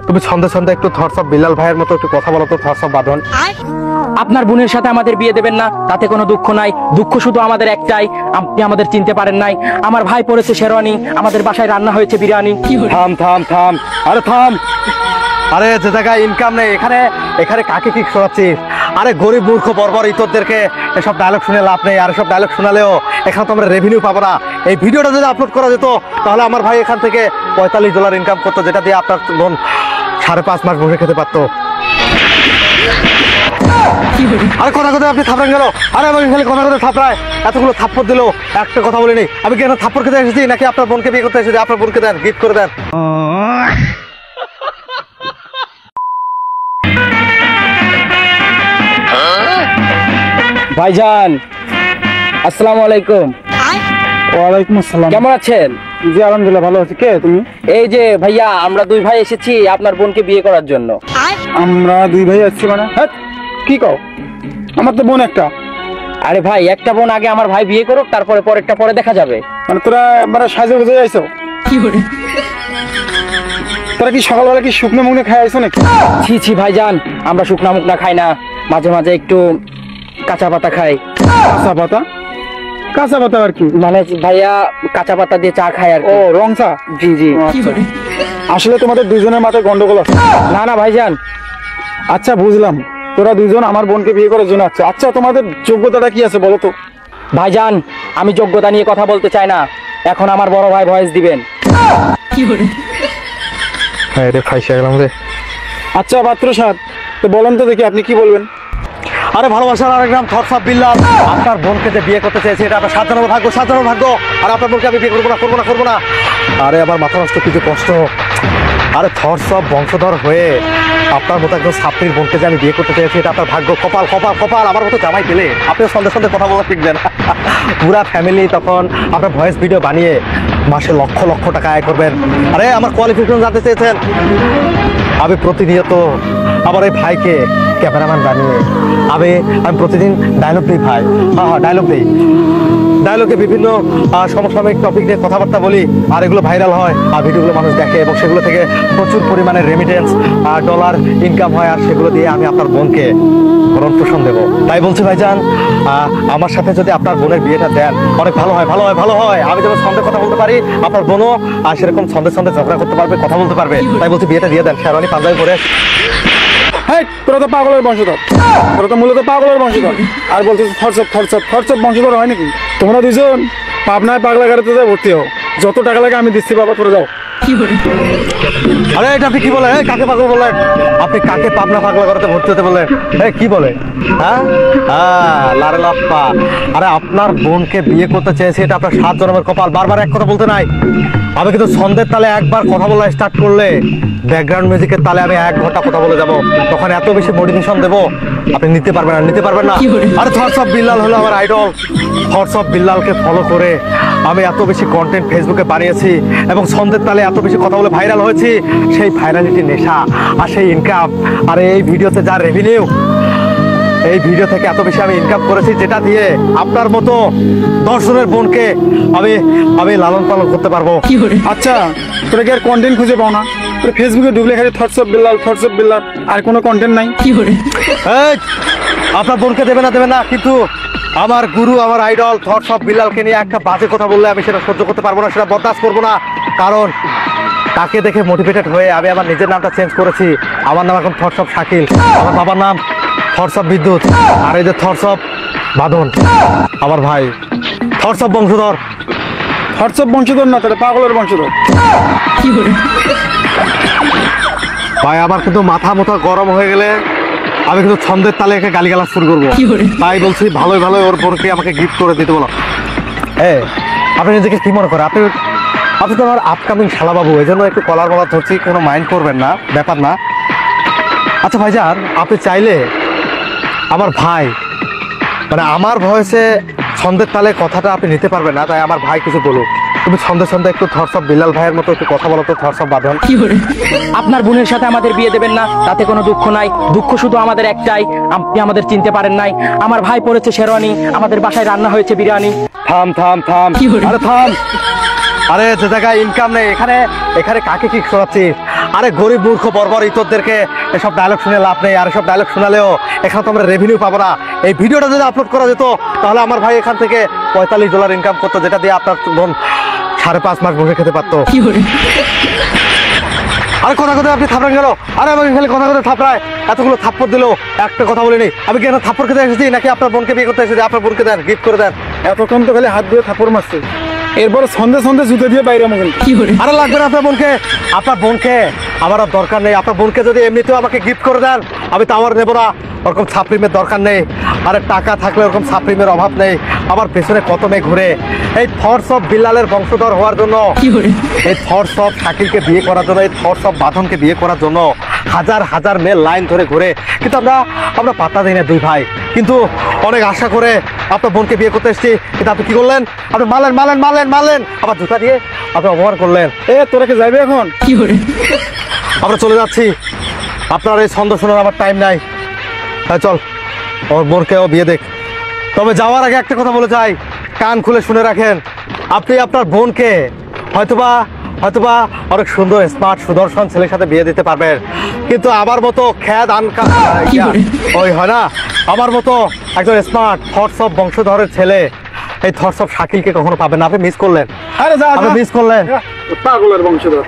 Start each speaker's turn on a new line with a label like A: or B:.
A: তুমি ছন্দে ছন্দে একটু থটসব বিল্লাল ভাইয়ের মতো একটু কথা বলো তো, থটসব বাঁধন।
B: আপনার বোনের সাথে আমাদের বিয়ে দেবেন না, তাতে কোনো দুঃখ নাই। দুঃখ শুধু আমাদের একটাই, আপনি আমাদের চিনতে পারেন নাই। আমার ভাই পড়েছে শেরওয়ানি, আমাদের বাসায় রান্না হয়েছে বিরিয়ানি।
A: থাম থাম থাম, আরে থাম। আরে যে জায়গায় ইনকাম নেই এখানে এখানে কাকে কি শোনাচ্ছিস? আরে গরিব মূর্খ বর্বর ইতরদেরকে এসব ডায়লগ শুনে লাভ নেই। আর এসব ডায়লগ শোনালেও এখানে তো আমরা রেভিনিউ পাবো না। এই ভিডিওটা যদি আপলোড করা যেত তাহলে আমার ভাই এখান থেকে $45 ইনকাম করতো, যেটা দিয়ে আপনার বোন 5.5 মাস বসে খেতে পারতো। আরে কথা কথা আপনি থাপড়ান গেল। আরে আমি খালি কথা কথা থাপড়ায়, এতগুলো থাপ্পড় দিল, একটা কথা বলিনি। আমি কি এখানে থাপ্পড় খেতে এসেছি নাকি আপনার বোনকে বিয়ে করতে এসেছি? আপনার বোনকে দেন, গিফট করে দেন।
B: ভাইজান আসসালামু আলাইকুম।
C: ওয়ালাইকুম আসসালাম।
B: কেমন আছেন?
C: জি আলহামদুলিল্লাহ ভালো আছি। কে তুমি?
B: এই যে ভাইয়া, আমরা দুই ভাই এসেছি আপনার বোনকে বিয়ে করার জন্য।
C: আমরা দুই ভাই আসছি মানে? হ্যাঁ, কি কও? আমার তো বোন একটা।
B: আরে ভাই, একটা বোন আগে আমার ভাই বিয়ে করুক, তারপরে পরেরটা পরে দেখা যাবে।
C: মানে তোরা মানে সাজে গুজে আইছো? তোরা কি সকালবেলা কি শুকনো মুখে খাই আইছো নাকি?
B: ছি ছি ভাইজান, আমরা শুকনা মুকনা খাই না, মাঝে মাঝে একটু কাঁচা পাতা খাই।
C: কাঁচা পাতা? কাঁচা পাতা আর কি?
B: মানে ভাইয়া কাঁচা পাতা দিয়ে চা খাই আর
C: ও
B: কি।
C: রং চা?
B: জি জি।
C: আচ্ছা। আসলে তোমাদের দুজনের মাথায় গন্ডগোল আছে।
B: না না ভাইজান।
C: আচ্ছা বুঝলাম, তোরা দুজন আমার বোনকে বিয়ে করার জন্য আচ্ছা আচ্ছা তোমাদের যোগ্যতাটা কি আছে বলো তো?
B: ভাইজান, আমি যোগ্যতা নিয়ে কথা বলতে চাই না, এখন আমার বড় ভাই ভয়েস দিবেন।
A: হ্যাঁ রে, ফাইসে গেলাম রে।
C: আচ্ছা পাত্র সাহেব, তো বলেন তো দেখি আপনি কি বলবেন?
A: আরে ভালোবাসার আরেক নাম থটসব বিল্লাল। আপনার বোনকে যে বিয়ে করতে চেয়েছে এটা আপনার 7 জনের ভাগ্য, 7 জনের ভাগ্য। আর আপনার বোনকে আমি বিয়ে করবো না, করবো না, করবো না। আরে আমার মাথা নষ্ট, কিছু কষ্ট। আরে থটসব বংশধর হয়ে আপনার মতো একজন ছাত্রীর বোনকে যে আমি বিয়ে করতে চেয়েছি এটা আপনার ভাগ্য। কপাল কপাল কপাল, আমার মতো জামাই পেলে আপনিও সন্ধ্যে সন্ধ্যে কথা বলা শিখবেন। পুরা ফ্যামিলি তখন আপনার ভয়েস ভিডিও বানিয়ে মাসে লক্ষ লক্ষ টাকা আয় করবেন। আরে আমার কোয়ালিফিকেশন জানতে চেয়েছেন? আমি প্রতিনিয়ত আমার এই ভাইকে ক্যামেরাম্যান বানিয়ে আমি প্রতিদিন ডায়লগ দিই ভাই। হ্যাঁ ডায়লগ দিই, ডায়লগে বিভিন্ন সমসাময়িক টপিক নিয়ে কথাবার্তা বলি, আর এগুলো ভাইরাল হয়, আর ভিডিওগুলো মানুষ দেখে এবং সেগুলো থেকে প্রচুর পরিমাণে রেমিটেন্স ডলার ইনকাম হয়। আর সেগুলো দিয়ে আমি আপনার বোনকে ভরণ পোষণ দেবো। তাই বলছি ভাইজান, আমার সাথে যদি আপনার বোনের বিয়েটা দেন অনেক ভালো হয়, ভালো হয়, ভালো হয়। আমি যেমন ছন্দে কথা বলতে পারি, আপনার বোনও সেরকম ছন্দে ছন্দে ঝগড়া করতে পারবে, কথা বলতে পারবে। তাই বলছি বিয়েটা দিয়ে দেন, শেরওয়ানি পাঞ্জাবি পরে।
C: হ্যাঁ, তোরা তো পাগলের বংশধর, তোরা তো মূলত পাগলের বংশধর। আর বলছিস থটসব থটসব থটসব বংশধর হয় নাকি? তোমরা দুজন পাবনায় পাগলা গাড়িতে ভর্তি হও, যত টাকা লাগে আমি দিচ্ছি বাবা, তোরা যাও।
A: আরে এটা আপনি কি বলেন? কাকে পাগল বললেন? আপনি কাকে পাবনা পাগলা করতে ভর্তি হতে বললেন? কি বলে? হ্যাঁ লারে লাপ্পা। আরে আপনার বোনকে বিয়ে করতে চেয়েছে এটা আপনার 7 জন্মের কপাল। বারবার এক কথা বলতে নাই। আমি কিন্তু ছন্দের তালে একবার কথা বলা স্টার্ট করলে ব্যাকগ্রাউন্ড মিউজিকের তালে আমি 1 ঘন্টা কথা বলে যাব। তখন এত বেশি মোটিভেশন দেবো আপনি নিতে পারবেন না, নিতে পারবেন না। আরে থটসব বিল্লাল হলো আমার আইডল। থটসব বিল্লালকে ফলো করে আমি এত বেশি কন্টেন্ট ফেসবুকে বানিয়েছি এবং ছন্দের তালে এত বেশি কথা বলে ভাইরাল হয়েছি। সেই ভাইরালিটি নেশা আর সেই ইনকাম, আর এই ভিডিওতে যা রেভিনিউ, এই ভিডিও থেকে এত বেশি আমি ইনকাম করেছি, যেটা দিয়ে আপনার মতো 10 জনের বোনকে আমি লালন পালন করতে পারবো।
C: আচ্ছা, তোরা কি আর কন্টেন্ট খুঁজে পাও না? তোরা ফেসবুকে ঢুকলে খালি থটসব বিল্লাল থটসব বিল্লাল, আর কোনো কন্টেন্ট নাই?
A: আপনার বোনকে দেবে না, কিন্তু আমার গুরু, আমার আইডল থটসব বিল্লালকে নিয়ে একটা বাজে কথা বললে আমি সেটা সহ্য করতে পারবো না, সেটা বরদাস্ত করবো না। কারণ তাকে দেখে মোটিভেটেড হয়ে আমি আমার নিজের নামটা চেঞ্জ করেছি। আমার নাম এখন থটসব শাকিল, আমার বাবার নাম থটসব বিদ্যুৎ, আর এই যে থটসব বাঁধন আমার ভাই, থটসব বংশধর।
C: থটসব বংশধর না, তাহলে পাগলের বংশধর।
A: ভাই আমার কিন্তু মাথা গরম হয়ে গেলে আমি কিন্তু ছন্দের তালে একে গালিগালাজ শুরু করবো। তাই বলছি ভালোই ভালোই ওর বোনকে আমাকে গিফট করে দিতে বলো। আপনি নিজেকে কি মনে করেন? আপনি তো আমার আপকামিং শালাবাবু, এই জন্য একটু কলার বলা ধরছি, কোনো মাইন্ড করবেন না, ব্যাপার না। আচ্ছা ভাইজান, আপনি চাইলে আমার ভাই মানে আমার ভয়েসে ছন্দের তালে কথাটা আপনি নিতে পারবেন না, তাই আমার ভাই কিছু বলুক। তুমি ছন্দে ছন্দে একটু থটসব বিল্লাল ভাইয়ের মতো একটু কথা বলো তো, থটসব বাঁধন।
B: আপনার বোনের সাথে আমাদের বিয়ে দেবেন না, তাতে কোনো দুঃখ নাই। দুঃখ শুধু আমাদের একটাই, আপনি আমাদের চিনতে পারেন নাই। আমার ভাই পড়েছে শেরওয়ানি, আমাদের বাসায় রান্না হয়েছে বিরিয়ানি।
A: থাম থাম থাম, আরে থাম। আরে যে জায়গায় ইনকাম নেই এখানে এখানে কাকে কি শোনাচ্ছিস? আরে গরিব মূর্খ বর্বর ইতরদেরকে এসব ডায়লগ শুনে লাভ নেই, আর এসব ডায়লগ শোনালেও এখানে তো আমরা রেভিনিউ পাবো না। এই ভিডিওটা যদি আপলোড করা যেত তাহলে আমার ভাই এখান থেকে $45 ইনকাম করতো, যেটা দিয়ে আপনার বোন 5.5 মাস বসে খেতে পারতো। আরে কথা কথা আপনি থাপড়ান গেল, আরে আমাকে খালি কথা কথা থাপড়ায়, এতগুলো থাপ্পড় দিলো, একটা কথা বলিনি। আমি কি এখানে থাপ্পড় খেতে এসেছি নাকি আপনার বোনকে বিয়ে করতে এসেছি? আপনার বোনকে দেন, গিফট করে দেন।
C: এতক্ষণ তো খালি হাত দিয়ে থাপড় মারছে, এরপরে সন্ধে সন্ধে জুতো দিয়ে বাইরে আমাকে।
A: আরে লাগবে না আপনার বোনকে, আপনার বোনকে আমার আর দরকার নেই। আপনার বোনকে যদি এমনিতেও আমাকে গিফট করে দেন আমি তো আমার নেবো না, ওরকম ছাপরিমের দরকার নেই। আরে টাকা থাকলে ওরকম ছাপরিমের অভাব নেই। আমার পেছনে কত মেয়ে ঘুরে এই থটস অফ বিল্লালের বংশধর হওয়ার জন্য, এই থটস অফ শাকিলকে বিয়ে করার জন্য, এই থটস অফ বাঁধনকে বিয়ে করার জন্য হাজার হাজার মেয়ে লাইন ধরে ঘুরে, কিন্তু আমরা পাত্তা দিই না দুই ভাই। কিন্তু অনেক আশা করে আপনার বোনকে বিয়ে করতে এসেছি, কিন্তু আপনি কি করলেন? আপনি মারলেন, আবার জুতা দিয়ে আপনি অপমান করলেন।
C: তোরা কি যাবে এখন?
A: আমরা চলে যাচ্ছি, আপনার এই ছন্দ শোনার আমার টাইম নাই। হ্যাঁ চল, ওর বোনকেও বিয়ে দেখ। তবে যাওয়ার আগে একটা কথা বলে যাই, কান খুলে শুনে রাখেন। আপনি আপনার বোনকে হয়তোবা অনেক সুন্দর স্মার্ট সুদর্শন ছেলের সাথে বিয়ে দিতে পারবেন, কিন্তু আমার মতো খ্যাদ ওই হয় না, আমার মতো একজন স্মার্ট থটস অফ বংশধরের ছেলে এই থটস অফ শাকিলকে কখনো পাবেন না। আপনি মিস করলেন,
C: আরে যা
A: আপনি মিস করলেন।
C: পাগলের বংশধর।